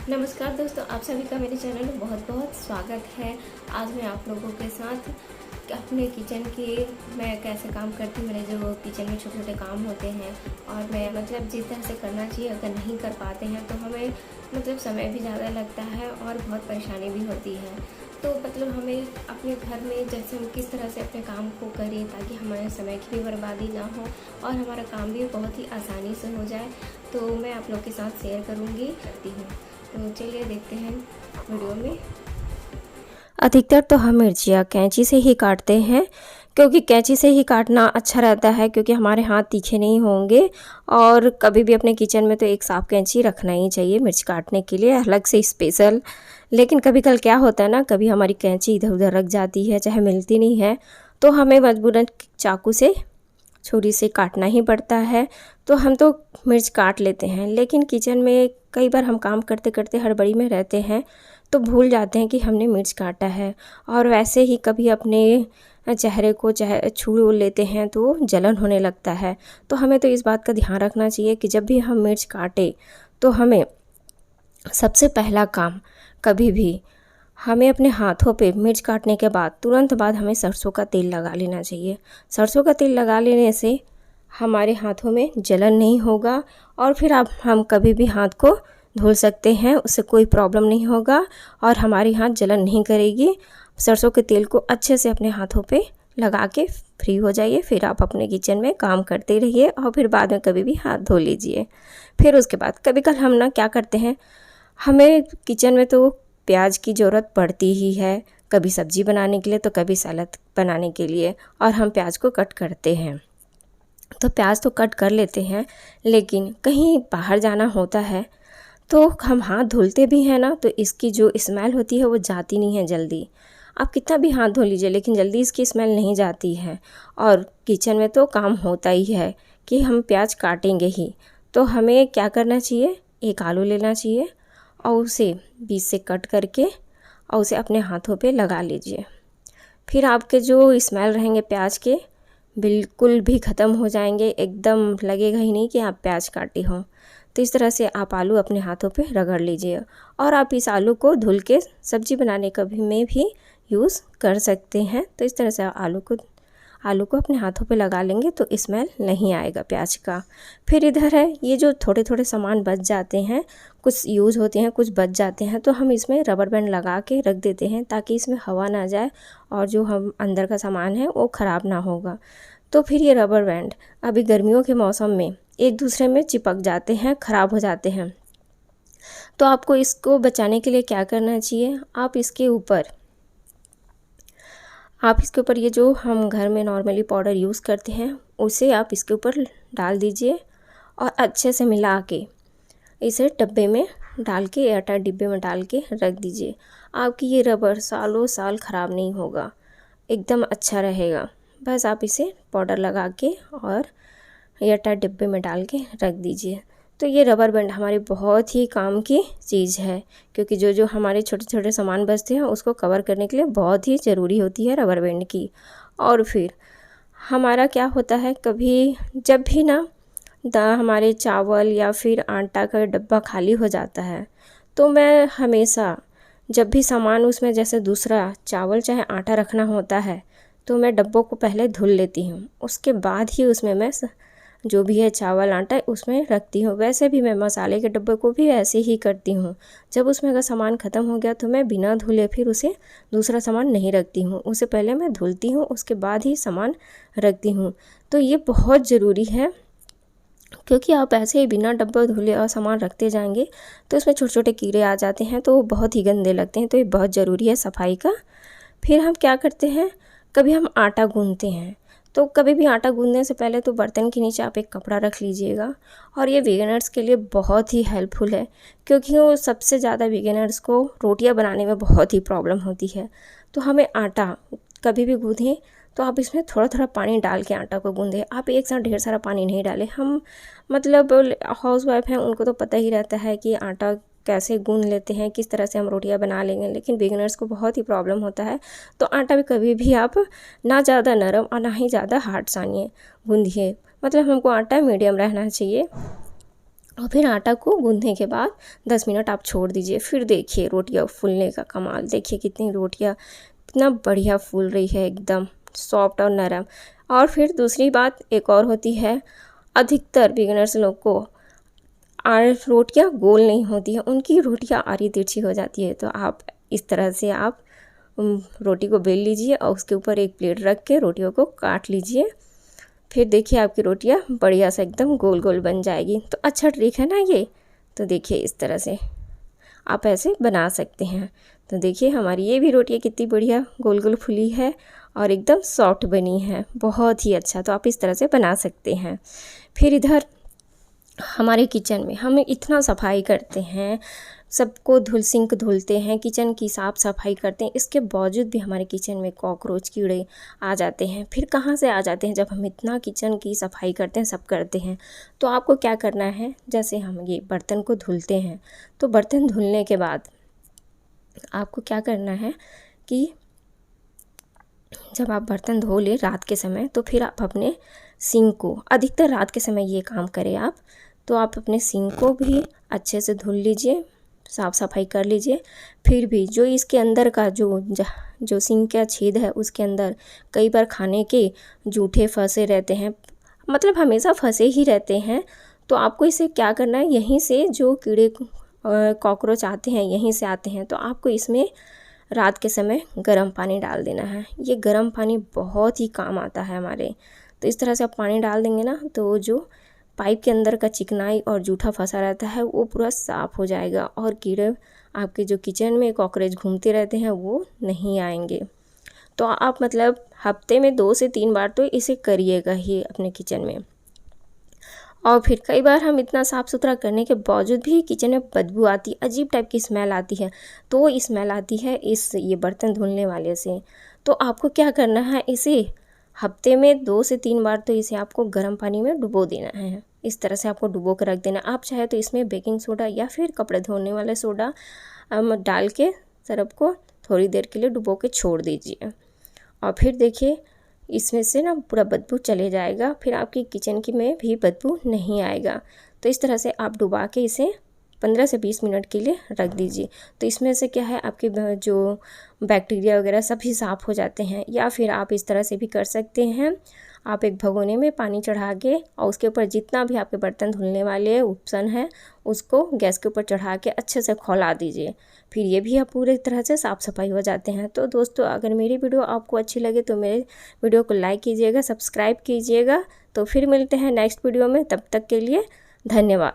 नमस्कार दोस्तों, आप सभी का मेरे चैनल में बहुत बहुत स्वागत है। आज मैं आप लोगों के साथ अपने किचन के मैं कैसे काम करती हूँ, मेरे जो किचन में छोटे छोटे काम होते हैं और मैं जिस तरह से करना चाहिए अगर नहीं कर पाते हैं तो हमें समय भी ज़्यादा लगता है और बहुत परेशानी भी होती है। तो हमें अपने घर में जैसे हम किस तरह से अपने काम को करें ताकि हमारे समय की भी बर्बादी ना हो और हमारा काम भी बहुत ही आसानी से हो जाए, तो मैं आप लोग के साथ शेयर करती हूँ। तो चलिए देखते हैं वीडियो में। अधिकतर तो हम मिर्चियाँ कैंची से ही काटते हैं, क्योंकि कैंची से ही काटना अच्छा रहता है, क्योंकि हमारे हाथ तीखे नहीं होंगे। और कभी भी अपने किचन में तो एक साफ कैंची रखना ही चाहिए मिर्च काटने के लिए, अलग से स्पेशल। लेकिन कभी कल क्या होता है ना, कभी हमारी कैंची इधर उधर रख जाती है, चाहे मिलती नहीं है, तो हमें मजबूरन चाकू से छुरी से काटना ही पड़ता है। तो हम तो मिर्च काट लेते हैं, लेकिन किचन में कई बार हम काम करते करते हड़बड़ी में रहते हैं तो भूल जाते हैं कि हमने मिर्च काटा है। और वैसे ही कभी अपने चेहरे को छू लेते हैं तो जलन होने लगता है। तो हमें तो इस बात का ध्यान रखना चाहिए कि जब भी हम मिर्च काटें तो हमें सबसे पहला काम, कभी भी हमें अपने हाथों पे मिर्च काटने के बाद तुरंत बाद हमें सरसों का तेल लगा लेना चाहिए। सरसों का तेल लगा लेने से हमारे हाथों में जलन नहीं होगा और फिर हम कभी भी हाथ को धुल सकते हैं, उससे कोई प्रॉब्लम नहीं होगा और हमारी हाथ जलन नहीं करेगी। सरसों के तेल को अच्छे से अपने हाथों पे लगा के फ्री हो जाइए, फिर आप अपने किचन में काम करते रहिए और फिर बाद में कभी भी हाथ धो लीजिए। फिर उसके बाद कभी कल हम ना क्या करते हैं, हमें किचन में तो प्याज की ज़रूरत पड़ती ही है, कभी सब्ज़ी बनाने के लिए तो कभी सलाद बनाने के लिए, और हम प्याज को कट करते हैं। तो प्याज तो कट कर लेते हैं, लेकिन कहीं बाहर जाना होता है तो हम हाथ धुलते भी हैं ना, तो इसकी जो स्मेल होती है वो जाती नहीं है जल्दी। आप कितना भी हाथ धो लीजिए लेकिन जल्दी इसकी स्मेल नहीं जाती है। और किचन में तो काम होता ही है कि हम प्याज काटेंगे ही, तो हमें क्या करना चाहिए, एक आलू लेना चाहिए और उसे बीच से कट करके और उसे अपने हाथों पे लगा लीजिए। फिर आपके जो स्मेल रहेंगे प्याज के बिल्कुल भी ख़त्म हो जाएंगे, एकदम लगेगा ही नहीं कि आप प्याज काटे हों। तो इस तरह से आप आलू अपने हाथों पे रगड़ लीजिए और आप इस आलू को धुल के सब्ज़ी बनाने कभी में भी यूज़ कर सकते हैं। तो इस तरह से आलू को अपने हाथों पे लगा लेंगे तो स्मेल नहीं आएगा प्याज का। फिर इधर है, ये जो थोड़े थोड़े सामान बच जाते हैं, कुछ यूज़ होते हैं कुछ बच जाते हैं, तो हम इसमें रबर बैंड लगा के रख देते हैं ताकि इसमें हवा ना जाए और जो हम अंदर का सामान है वो ख़राब ना होगा। तो फिर ये रबर बैंड अभी गर्मियों के मौसम में एक दूसरे में चिपक जाते हैं, ख़राब हो जाते हैं। तो आपको इसको बचाने के लिए क्या करना चाहिए, आप इसके ऊपर ये जो हम घर में नॉर्मली पाउडर यूज़ करते हैं उसे आप इसके ऊपर डाल दीजिए और अच्छे से मिला के इसे डब्बे में डाल के, एयरटाइट डिब्बे में डाल के रख दीजिए। आपकी ये रबर सालों साल ख़राब नहीं होगा, एकदम अच्छा रहेगा। बस आप इसे पाउडर लगा के और एयरटाइट डिब्बे में डाल के रख दीजिए। तो ये रबर बैंड हमारे बहुत ही काम की चीज़ है, क्योंकि जो जो हमारे छोटे छोटे सामान बचते हैं उसको कवर करने के लिए बहुत ही ज़रूरी होती है रबर बैंड की। और फिर हमारा क्या होता है, कभी जब भी ना हमारे चावल या फिर आटा का डब्बा खाली हो जाता है, तो मैं हमेशा जब भी सामान उसमें जैसे दूसरा चावल चाहे आटा रखना होता है तो मैं डब्बों को पहले धुल लेती हूँ, उसके बाद ही उसमें मैं जो भी है चावल आटा उसमें रखती हूँ। वैसे भी मैं मसाले के डब्बे को भी ऐसे ही करती हूँ, जब उसमें अगर सामान ख़त्म हो गया तो मैं बिना धुले फिर उसे दूसरा सामान नहीं रखती हूँ, उसे पहले मैं धुलती हूँ उसके बाद ही सामान रखती हूँ। तो ये बहुत ज़रूरी है, क्योंकि आप ऐसे ही बिना डब्बा धुले और सामान रखते जाएंगे तो इसमें छोटे छोटे कीड़े आ जाते हैं, तो वो बहुत ही गंदे लगते हैं। तो ये बहुत ज़रूरी है सफाई का। फिर हम क्या करते हैं, कभी हम आटा गूंथते हैं, तो कभी भी आटा गूंदने से पहले तो बर्तन के नीचे आप एक कपड़ा रख लीजिएगा। और ये बिगिनर्स के लिए बहुत ही हेल्पफुल है, क्योंकि वो सबसे ज़्यादा बिगिनर्स को रोटियां बनाने में बहुत ही प्रॉब्लम होती है। तो हमें आटा कभी भी गूंदें तो आप इसमें थोड़ा थोड़ा पानी डाल के आटा को गूंदें, आप एक साथ ढेर सारा पानी नहीं डालें। हम हाउस वाइफ हैं, उनको तो पता ही रहता है कि आटा कैसे गूंद लेते हैं, किस तरह से हम रोटियां बना लेंगे, लेकिन बिगिनर्स को बहुत ही प्रॉब्लम होता है। तो आटा भी कभी भी आप ना ज़्यादा नरम और ना ही ज़्यादा हार्ड सानिए गूंदिए, हमको आटा मीडियम रहना चाहिए। और फिर आटा को गूंदने के बाद 10 मिनट आप छोड़ दीजिए। फिर देखिए रोटियां फूलने का कमाल, देखिए कितनी रोटियां इतना बढ़िया फूल रही है, एकदम सॉफ्ट और नरम। और फिर दूसरी बात एक और होती है, अधिकतर बिगिनर्स लोग को रोटियां गोल नहीं होती हैं, उनकी रोटियां आड़ी तिरछी हो जाती है। तो आप इस तरह से आप रोटी को बेल लीजिए और उसके ऊपर एक प्लेट रख के रोटियों को काट लीजिए। फिर देखिए आपकी रोटियां बढ़िया से एकदम गोल गोल बन जाएगी। तो अच्छा ट्रिक है ना ये। तो देखिए इस तरह से आप ऐसे बना सकते हैं। तो देखिए हमारी ये भी रोटियां कितनी बढ़िया गोल गोल फुली है और एकदम सॉफ्ट बनी है, बहुत ही अच्छा। तो आप इस तरह से बना सकते हैं। फिर इधर हमारे किचन में हम इतना सफाई करते हैं, सबको सिंक धुलते हैं, किचन की साफ़ सफाई करते हैं, इसके बावजूद भी हमारे किचन में कॉकरोच कीड़े आ जाते हैं। फिर कहाँ से आ जाते हैं, जब हम इतना किचन की सफाई करते हैं, सब करते हैं। तो आपको क्या करना है, जैसे हम ये बर्तन को धुलते हैं, तो बर्तन धुलने के बाद आपको क्या करना है कि जब आप बर्तन धो लें रात के समय, तो फिर आप अपने सिंक को, अधिकतर रात के समय ये काम करें आप, तो आप अपने सिंक को भी अच्छे से धुल लीजिए, साफ़ सफाई कर लीजिए। फिर भी जो इसके अंदर का जो सिंक का छेद है, उसके अंदर कई बार खाने के जूठे फंसे रहते हैं, मतलब हमेशा फंसे ही रहते हैं। तो आपको इसे क्या करना है, यहीं से जो कीड़े कॉकरोच आते हैं यहीं से आते हैं। तो आपको इसमें रात के समय गर्म पानी डाल देना है। ये गर्म पानी बहुत ही काम आता है हमारे। तो इस तरह से आप पानी डाल देंगे ना, तो जो पाइप के अंदर का चिकनाई और जूठा फंसा रहता है वो पूरा साफ़ हो जाएगा और कीड़े आपके जो किचन में कॉकरोच घूमते रहते हैं वो नहीं आएंगे। तो आप मतलब हफ्ते में 2 से 3 बार तो इसे करिएगा ही अपने किचन में। और फिर कई बार हम इतना साफ़ सुथरा करने के बावजूद भी किचन में बदबू आती, अजीब टाइप की स्मेल आती है। तो स्मेल आती है ये बर्तन धुलने वाले से। तो आपको क्या करना है, इसे हफ्ते में 2 से 3 बार तो इसे आपको गर्म पानी में डुबो देना है। इस तरह से आपको डुबो कर रख देना। आप चाहे तो इसमें बेकिंग सोडा या फिर कपड़े धोने वाला सोडा डाल के सर्फ को थोड़ी देर के लिए डुबो के छोड़ दीजिए। और फिर देखिए इसमें से ना पूरा बदबू चले जाएगा, फिर आपकी किचन की में भी बदबू नहीं आएगा। तो इस तरह से आप डुबा के इसे 15 से 20 मिनट के लिए रख दीजिए। तो इसमें से क्या है, आपके जो बैक्टीरिया वगैरह सभी साफ़ हो जाते हैं। या फिर आप इस तरह से भी कर सकते हैं, आप एक भगोने में पानी चढ़ा के और उसके ऊपर जितना भी आपके बर्तन धुलने वाले उपसन है उसको गैस के ऊपर चढ़ा के अच्छे से खौला दीजिए। फिर ये भी आप पूरे तरह से साफ़ सफाई हो जाते हैं। तो दोस्तों अगर मेरी वीडियो आपको अच्छी लगे तो मेरे वीडियो को लाइक कीजिएगा, सब्सक्राइब कीजिएगा। तो फिर मिलते हैं नेक्स्ट वीडियो में, तब तक के लिए धन्यवाद।